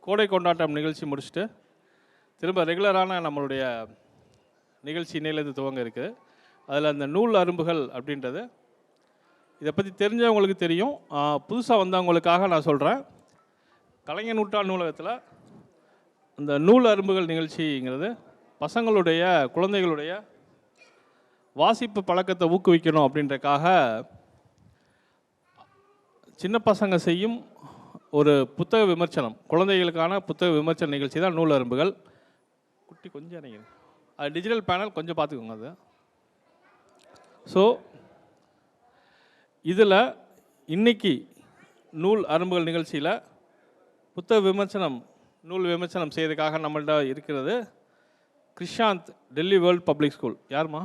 கோடை கொண்டாட்டம் நிகழ்ச்சி முடிச்சுட்டு திரும்ப ரெகுலரான நம்மளுடைய நிகழ்ச்சி இன்னையிலேருந்து துவங்க இருக்குது. அதில் அந்த நூல் அரும்புகள் அப்படின்றது இதை பற்றி தெரிஞ்சவங்களுக்கு தெரியும், புதுசாக வந்தவங்களுக்காக நான் சொல்கிறேன். கலைஞர் நூற்றாண்டு நூலகத்தில் அந்த நூல் அரும்புகள் நிகழ்ச்சிங்கிறது பசங்களுடைய குழந்தைகளுடைய வாசிப்பு பழக்கத்தை ஊக்குவிக்கணும் அப்படின்றக்காக சின்ன பசங்க செய்யும் ஒரு புத்தக விமர்சனம், குழந்தைகளுக்கான புத்தக விமர்சன நிகழ்ச்சி தான் நூல் அரும்புகள். குட்டி கொஞ்சம் நீங்கள் அது டிஜிட்டல் பேனல் கொஞ்சம் பார்த்துக்கோங்க. அது ஸோ இதில் இன்றைக்கி நூல் அரும்புகள் நிகழ்ச்சியில் புத்தக விமர்சனம் நூல் விமர்சனம் செய்யறதுக்காக நம்மள்ட்ட இருக்கிறது Krishanth, Delhi world public school. யாருமா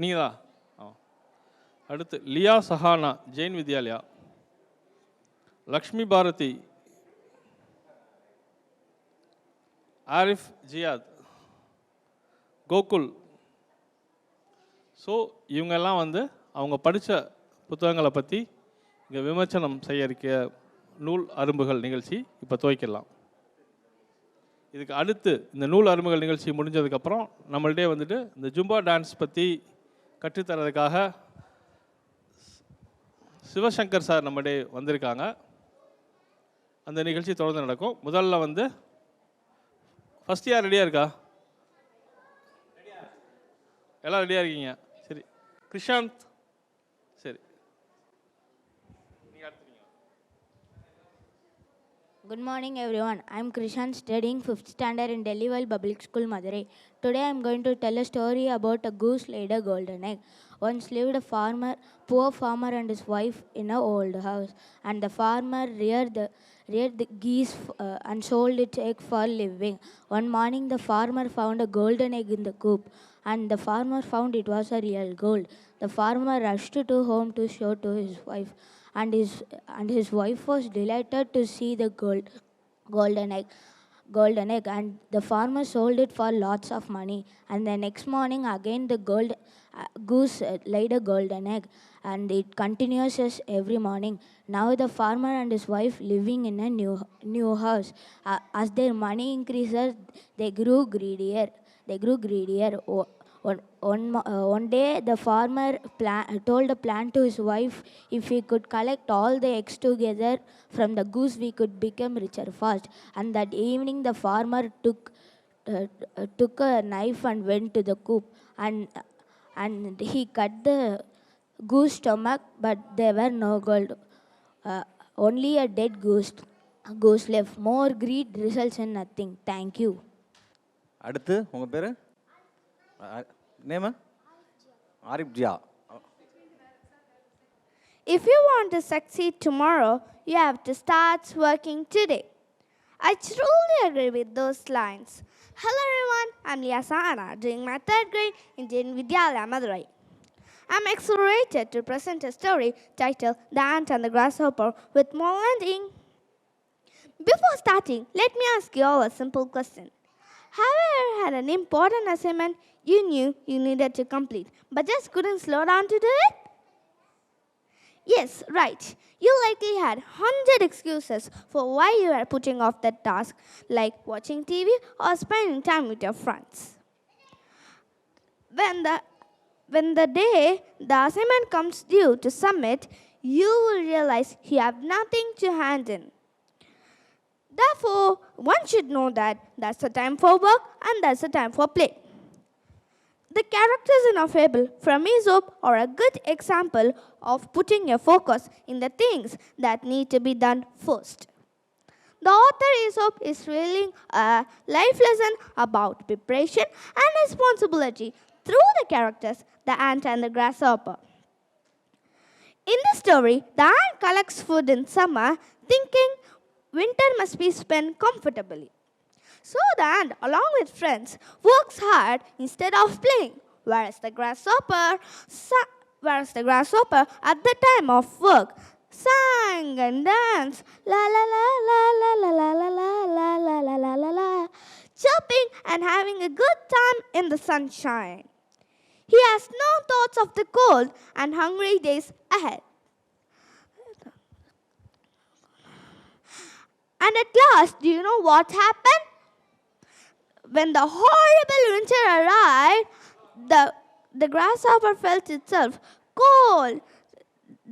நீங்கள் தான்? அடுத்து லியா சஹானா, ஜெயின் வித்யாலயா. லக்ஷ்மி பாரதி, ஆரிஃப் ஜியாத், கோகுல். ஸோ இவங்கெல்லாம் அவங்க படித்த புத்தகங்களை பற்றி இங்கே விமர்சனம் செய்ய இருக்க நூல் அரும்புகள் நிகழ்ச்சி இப்போ துவக்கிடலாம். இதுக்கு அடுத்து இந்த நூல் அரும்புகள் நிகழ்ச்சி முடிஞ்சதுக்கப்புறம் நம்மள்டே இந்த ஜும்பா டான்ஸ் பற்றி கற்றுத்தரதுக்காக சிவசங்கர் சார் நம்மளே வந்திருக்காங்க. அந்த நிகழ்ச்சி தொடர்ந்து நடக்கும். முதல்ல ஃபஸ்ட் இயர் ரெடியாக இருக்கா? எல்லாம் ரெடியாக இருக்கீங்க? சரி, கிருஷாந்த் சரி. Good morning everyone. I am Krishan, studying 5th standard in Delhi World Public School, Madurai. Today I am going to tell a story about a goose laid a golden egg. Once lived a poor farmer and his wife in an old house. And the farmer reared the geese and sold its egg for living. One morning the farmer found a golden egg in the coop. And the farmer found it was a real gold. The farmer rushed to home to show to his wife. And his wife was delighted to see the golden egg, and the farmer sold it for lots of money. And the next morning again the goose laid a golden egg, and it continues as every morning. Now the farmer and his wife living in a new house. As their money increases, they grew greedier. One day the farmer told a plan to his wife, if we could collect all the eggs together from the goose, we could become richer fast. And that evening the farmer took a knife and went to the coop, and he cut the goose stomach, but there were no gold, only a dead goose left. More greed results in nothing. Thank you. அடுத்து உங்க பேரு? Name? Arif Zia. If you want to succeed tomorrow, you have to start working today. I truly agree with those lines. Hello everyone, I'm Lia Sahana, doing my 3rd grade in Jain Vidyalaya, Madurai. I'm excited to present a story titled The Ant and the Grasshopper with more ending. Before starting, let me ask you all a simple question. Have you ever had an important assignment you knew you needed to complete, but just couldn't slow down to do it? Yes, right. You likely had 100 excuses for why you were putting off that task, like watching TV or spending time with your friends. When the day the assignment comes due to submit, you will realize you have nothing to hand in. Therefore, one should know that that's a time for work and that's a time for play. The characters in our fable from Aesop are a good example of putting your focus in the things that need to be done first. The author Aesop is revealing a life lesson about preparation and responsibility through the characters, the ant and the grasshopper. In the story, the ant collects food in summer, thinking winter must be spent comfortably. So the ant, along with friends, works hard instead of playing, whereas the grasshopper at the time of work sang and danced, la la la la la la la la la la la la la la, chirping and having a good time in the sunshine. He has no thoughts of the cold and hungry days ahead. And at last, do you know what happened? When the horrible winter arrived, the grasshopper felt itself cold,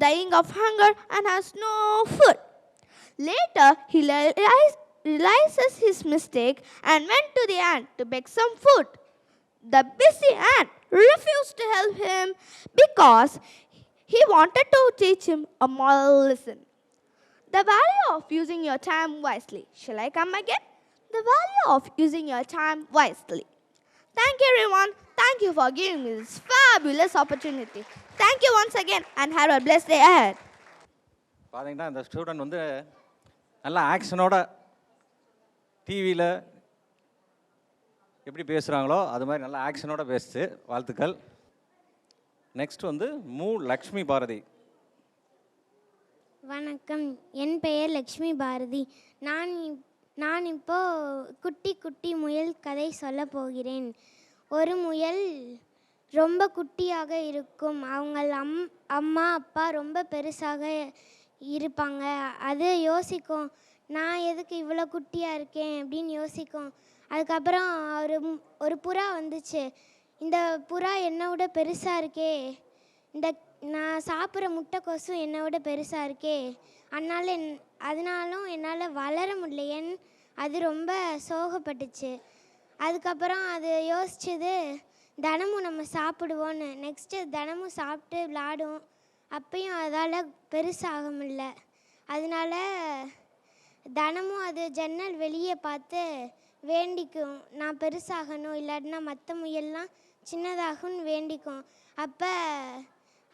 dying of hunger, and has no food. Later, he realizes his mistake and went to the ant to beg some food. The busy ant refused to help him because he wanted to teach him a moral lesson. The value of using your time wisely. Shall I come again? The value of using your time wisely. Thank you, everyone. Thank you for giving me this fabulous opportunity. Thank you once again and have a blessed day ahead. பார்த்தீங்கன்னா இந்த student வந்து நல்லா ஆக்ஷனோட டிவியில் எப்படி பேசுகிறாங்களோ அது மாதிரி நல்லா ஆக்ஷனோட பேசுச்சு. வாழ்த்துக்கள். நெக்ஸ்ட் வந்து லக்ஷ்மி பாரதி. வணக்கம், என் பெயர் லக்ஷ்மி பாரதி. நான் இப்போ குட்டி குட்டி முயல் கதை சொல்ல போகிறேன். ஒரு முயல் ரொம்ப குட்டியாக இருக்கும். அவங்க அம்மா அப்பா ரொம்ப பெருசாக இருப்பாங்க. அது யோசிக்கும், நான் எதுக்கு இவ்வளோ குட்டியாக இருக்கேன் அப்படின்னு யோசிக்கும். அதுக்கப்புறம் ஒரு புறா வந்துச்சு. இந்த புறா என்னை விட பெருசாக இருக்கே, நான் சாப்பிட்ற முட்டைக்கோசும் என்னை விட பெருசாக இருக்கே, அதனாலும் என்னால் வளர முடியலையேன்னு அது ரொம்ப சோகப்பட்டுச்சு. அதுக்கப்புறம் அது யோசிச்சது, தினமும் நம்ம சாப்பிடுவோன்னு. நெக்ஸ்ட்டு தினமும் சாப்பிட்டு விளாடும். அப்பையும் அதால் பெருசாக முடியல. அதனால தினமும் அது ஜன்னல் வெளியே பார்த்து வேண்டிக்கும், நான் பெருசாகணும், இல்லாட்டினா மற்ற முயல்லாம் சின்னதாகும்னு வேண்டிக்கும். அப்போ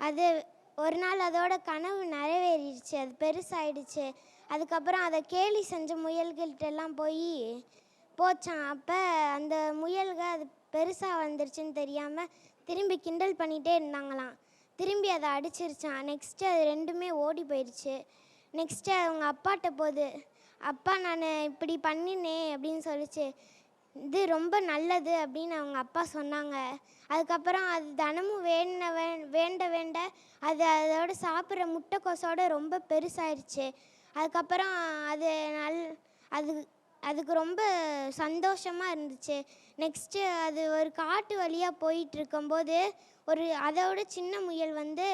அது ஒரு நாள் அதோட கனவு நிறைவேறிடுச்சு, அது பெருசாகிடுச்சு. அதுக்கப்புறம் அதை கேலி செஞ்ச முயல்கள்கிட்டெல்லாம் போச்சான். அப்போ அந்த முயல்கள் அது பெருசாக வந்துருச்சுன்னு தெரியாமல் திரும்பி கிண்டல் பண்ணிகிட்டே இருந்தாங்களாம். திரும்பி அதை அடிச்சிருச்சான். நெக்ஸ்ட்டு அது ரெண்டுமே ஓடி போயிடுச்சு. நெக்ஸ்ட்டு அவங்க அப்பாட்ட போகுது, அப்பா நான் இப்படி பண்ணினேன் அப்படின்னு சொல்லிச்சு. இது ரொம்ப நல்லது அப்படின்னு அவங்க அப்பா சொன்னாங்க. அதுக்கப்புறம் அது தினமும் வேண்ட அது அதோட சாப்பிட்ற முட்டைக்கோசோட ரொம்ப பெருசாயிடுச்சு. அதுக்கப்புறம் அதுக்கு ரொம்ப சந்தோஷமாக இருந்துச்சு. நெக்ஸ்ட்டு அது ஒரு காட்டு வழியாக போயிட்டு இருக்கும்போது அதோட சின்ன முயல் வந்து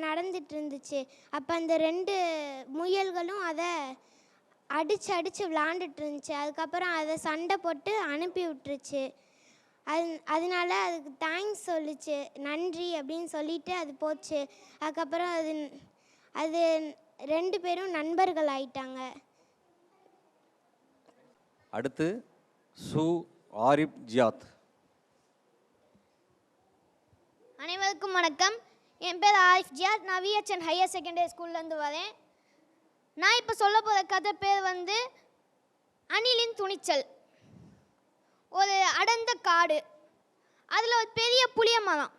நடந்துட்டு இருந்துச்சு. அப்போ அந்த 2 முயல்களும் அதை அடித்து விளாண்டுட்டு இருந்துச்சு. அதுக்கப்புறம் அதை சண்டை போட்டு அனுப்பி விட்டுருச்சு. அதனால அதுக்கு தேங்க்ஸ் சொல்லிச்சு, நன்றி அப்படின்னு சொல்லிட்டு அது போச்சு. அதுக்கப்புறம் அது 2 பேரும் நண்பர்கள் ஆயிட்டாங்க. அடுத்து ஆரிப் ஜியாத். அனைவருக்கும் வணக்கம். என் பேர் ஆரிஃப் ஜியாத். நான் விஹெச்என் ஹையர் செகண்டரி ஸ்கூல்லேருந்து வரேன். நான் இப்போ சொல்ல போகிற கதை பேர் வந்து அணிலின் துணிச்சல். ஒரு அடர்ந்த காடு, அதில் ஒரு பெரிய புளிய மரம்.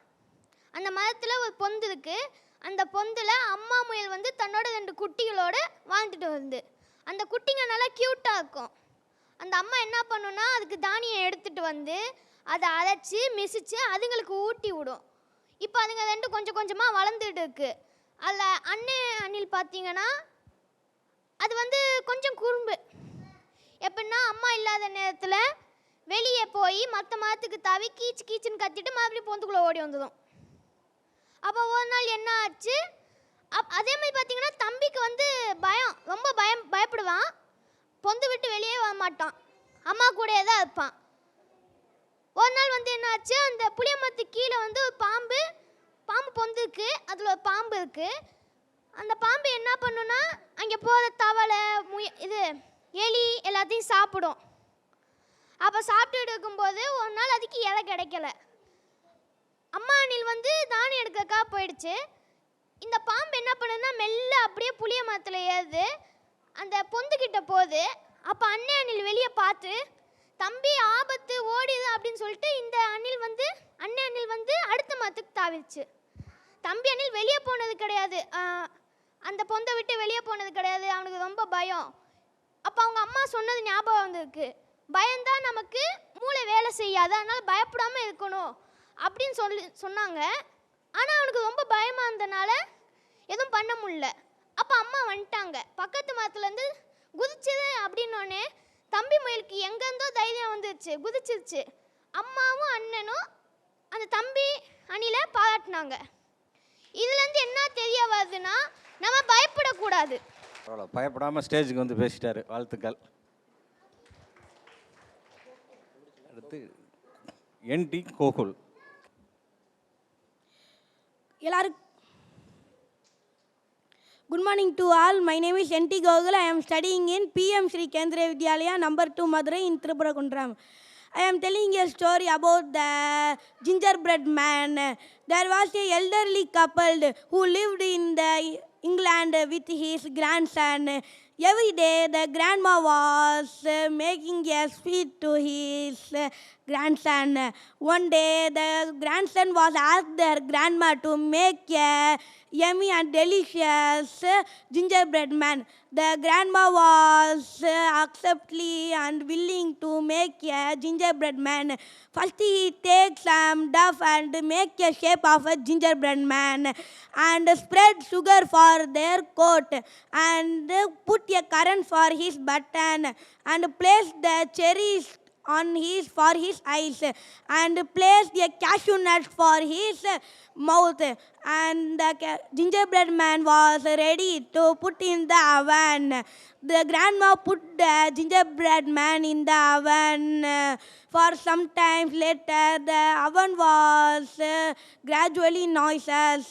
அந்த மரத்தில் ஒரு பொந்து இருக்குது. அந்த பொந்தில் அம்மா முயல் வந்து தன்னோட 2 குட்டிகளோடு வாழ்ந்துட்டு வருது. அந்த குட்டிங்க நல்லா க்யூட்டாக இருக்கும். அந்த அம்மா என்ன பண்ணுன்னா, அதுக்கு தானியம் எடுத்துகிட்டு வந்து அதை அரைச்சி மிசிச்சு அதுங்களுக்கு ஊட்டி விடும். இப்போ அதுங்க 2 கொஞ்சம் கொஞ்சமாக வளர்ந்துட்டு இருக்கு. அதில் அணில் பார்த்தீங்கன்னா அது வந்து கொஞ்சம் குறும்பு. எப்படின்னா, அம்மா இல்லாத நேரத்தில் வெளியே போய் மற்ற மரத்துக்கு தாவி கீச்சுன்னு கத்திட்டு மறுபடியும் பொந்துக்குள்ளே ஓடி வந்துடும். அப்போ ஒரு நாள் என்ன ஆச்சு, அதே மாதிரி பார்த்தீங்கன்னா தம்பிக்கு வந்து ரொம்ப பயப்படுவான். பொந்து விட்டு வெளியே வர மாட்டான், அம்மா கூடயே தான் இருப்பான். ஒரு நாள் வந்து என்ன ஆச்சு, அந்த புளிய மரத்துக்கு கீழே வந்து ஒரு பாம்பு பொந்து இருக்குது. அதில் ஒரு பாம்பு இருக்குது. அந்த பாம்பு என்ன பண்ணுன்னா, அங்கே போகிற தவளை எலி எல்லாத்தையும் சாப்பிடும். அப்போ சாப்பிட்டுட்டு இருக்கும்போது ஒரு நாள் அதுக்கு இலை கிடைக்கல. அம்மா அணில் வந்து தானியம் எடுக்கிறக்காக போயிடுச்சு. இந்த பாம்பு என்ன பண்ணுன்னா, மெல்ல அப்படியே புளிய மரத்தில் ஏறுது, அந்த பொந்துக்கிட்ட போகுது. அப்போ அணில் வெளியே பார்த்து, தம்பி ஆபத்து ஓடிது அப்படின்னு சொல்லிட்டு இந்த அணில் வந்து அடுத்த மரத்துக்கு தாவிடுச்சு. தம்பி அணில் வெளியே போனது கிடையாது, அந்த பொந்தை விட்டு வெளியே போனது கிடையாது. அவனுக்கு ரொம்ப பயம். அப்போ அவங்க அம்மா சொன்னது ஞாபகம் வந்திருக்கு, பயம்தான் நமக்கு மூளை வேலை செய்யாது, அதனால் பயப்படாமல் இருக்கணும் அப்படின்னு சொன்னாங்க. ஆனால் அவனுக்கு ரொம்ப பயமாக இருந்தனால எதுவும் பண்ண முடியல. அப்போ அம்மா வந்துட்டாங்க. பக்கத்து மரத்துலேருந்து குதிச்சது அப்படின்னோடனே தம்பி முயலுக்கு எங்கேருந்தோ தைரியம் வந்துருச்சு, குதிச்சிருச்சு. அம்மாவும் அண்ணனும் அந்த தம்பி அணிலை பாராட்டினாங்க. இதுலேருந்து என்ன தெரிய வருதுன்னா, நம்ம பயப்படக்கூடாது. அவ்வளோ பயப்படாமல் ஸ்டேஜுக்கு வந்து பேசிட்டாரு, வாழ்த்துக்கள். அடுத்து என்டி கோகுல். எல்லாருக்கும் good morning to all. My name is NT Gogul. I am studying in PM Sri Kendriya Vidyalaya number 2 Madurai in Tripurakunram. I am telling a story about the gingerbread man. There was a elderly couple who lived in the England with his grandson. Every day the grandma was making a sweet to his grandson. One day the grandson was asked their grandma to make a yummy and delicious gingerbread man. The grandma was acceptly and willing to make a gingerbread man. First he takes some dough and make a shape of a gingerbread man and spread sugar for their coat and put a currant for his button and place the cherries for his eyes and place a cashew nut for his mouth, and the gingerbread man was ready to put in the oven. The grandma put the gingerbread man in the oven. For some time later, the oven was gradually noiseless.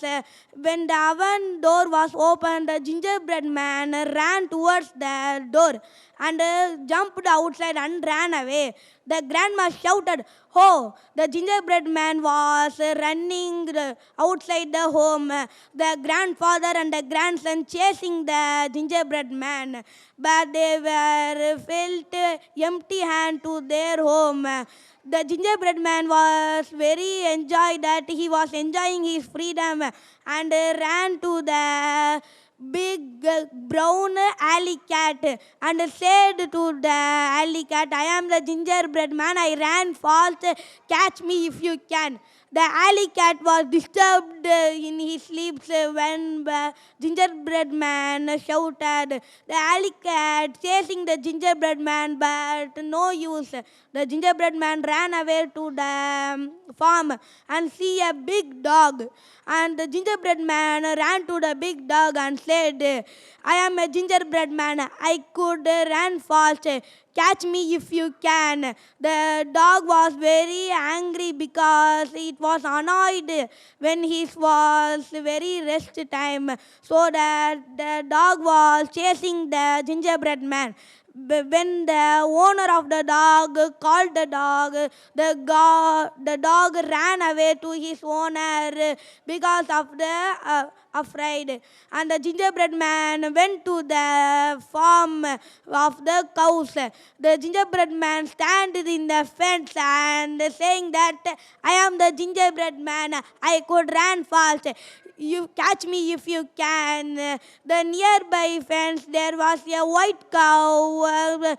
When the oven door was opened, the gingerbread man ran towards the door and jumped outside and ran away. The grandma shouted, "Oh!" The gingerbread man was running outside the home. The grandfather and the grandson chasing the gingerbread man, but they were felt empty hand to their home. The gingerbread man was very enjoyed that he was enjoying his freedom and ran to the big brown alley cat and said to the alley cat, "I am the gingerbread man. I ran fast. Catch me if you can." The alley cat was disturbed in his sleep when the gingerbread man shouted. The alley cat chasing the gingerbread man, but no use. The gingerbread man ran away to the farm and see a big dog. And the gingerbread man ran to the big dog and said, "I am a gingerbread man. I could run fast. Catch me if you can." The dog was very angry because it was annoyed when it was very rest time, so that the dog was chasing the gingerbread man. When the owner of the dog called the dog, the dog ran away to his owner because of the afraid. And the gingerbread man went to the farm of the cows. The gingerbread man standing in the fence and saying that, "I am the gingerbread man. I could run fast. You catch me if you can." The nearby fence there was a white cow,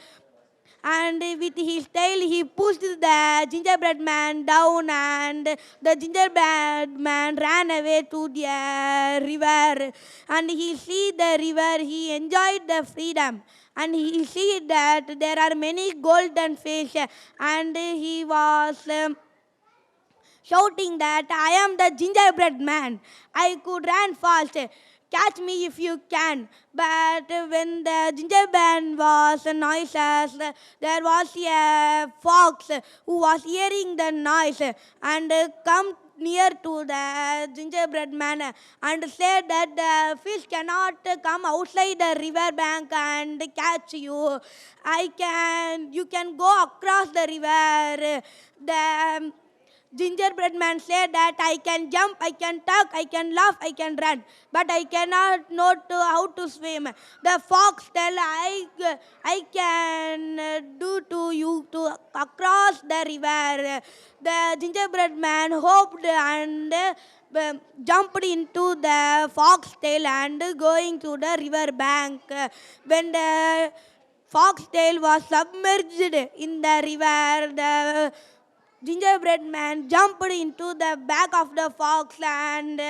and with his tail he pushed the gingerbread man down, and the gingerbread man ran away to the river. And he see the river, he enjoyed the freedom, and he see that there are many golden fish, and he was shouting that, "I am the gingerbread man. I could run fast. Catch me if you can." But when the gingerbread was noiseless, there was a fox who was hearing the noise and come near to the gingerbread man and said that the fish cannot come outside the river bank and catch you. You can go across the river. The gingerbread man said that, "I can jump, I can talk, I can laugh, I can run, but I cannot know how to swim." The fox tell, I can do to you to across the river." The gingerbread man hoped and jumped into the fox tail and going to the river bank. When the fox tail was submerged in the river, the gingerbread man jumped into the back of the fox, and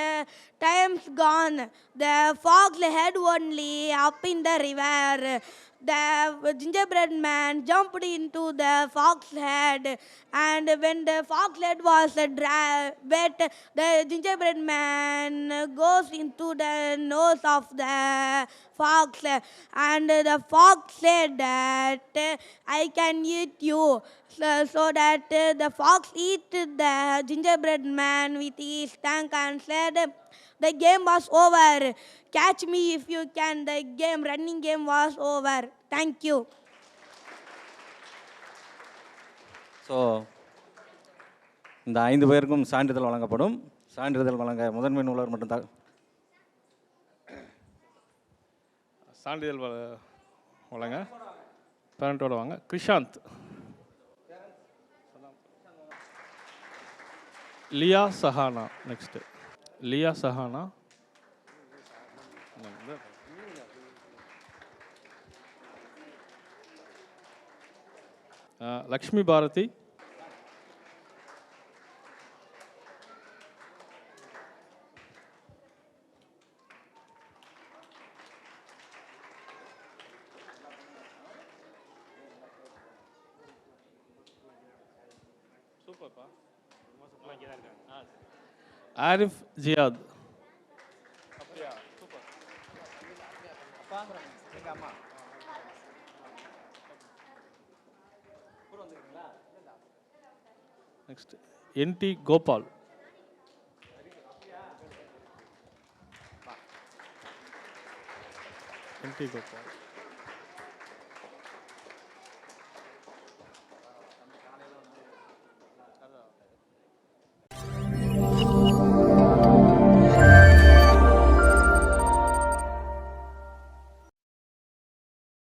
time's gone. The fox head only up in the river. the gingerbread man jumped into the fox head, and when the fox head was wet, the gingerbread man goes into the nose of the fox, and the fox said that I can eat you. So that the fox eat the gingerbread man with his tongue and said, the game was over. Catch me if you can. The running game was over. Thank you. So இந்த 5 பேருக்கும் சான்றிதழ் வழங்கப்படும். சான்றிதழ் வழங்க முதன்மை நூலர் மட்டும் சான்றிதழ் வழங்க பேரண்ட்டோட வாங்க. கிருஷாந்த், லியா சஹானா, நெக்ஸ்ட்டு லியா சஹானா, லக்ஷ்மி பாரதி, ஆரிஃப் ஜியாத், நெக்ஸ்ட் என்டி கோபால், என்டி கோபால்,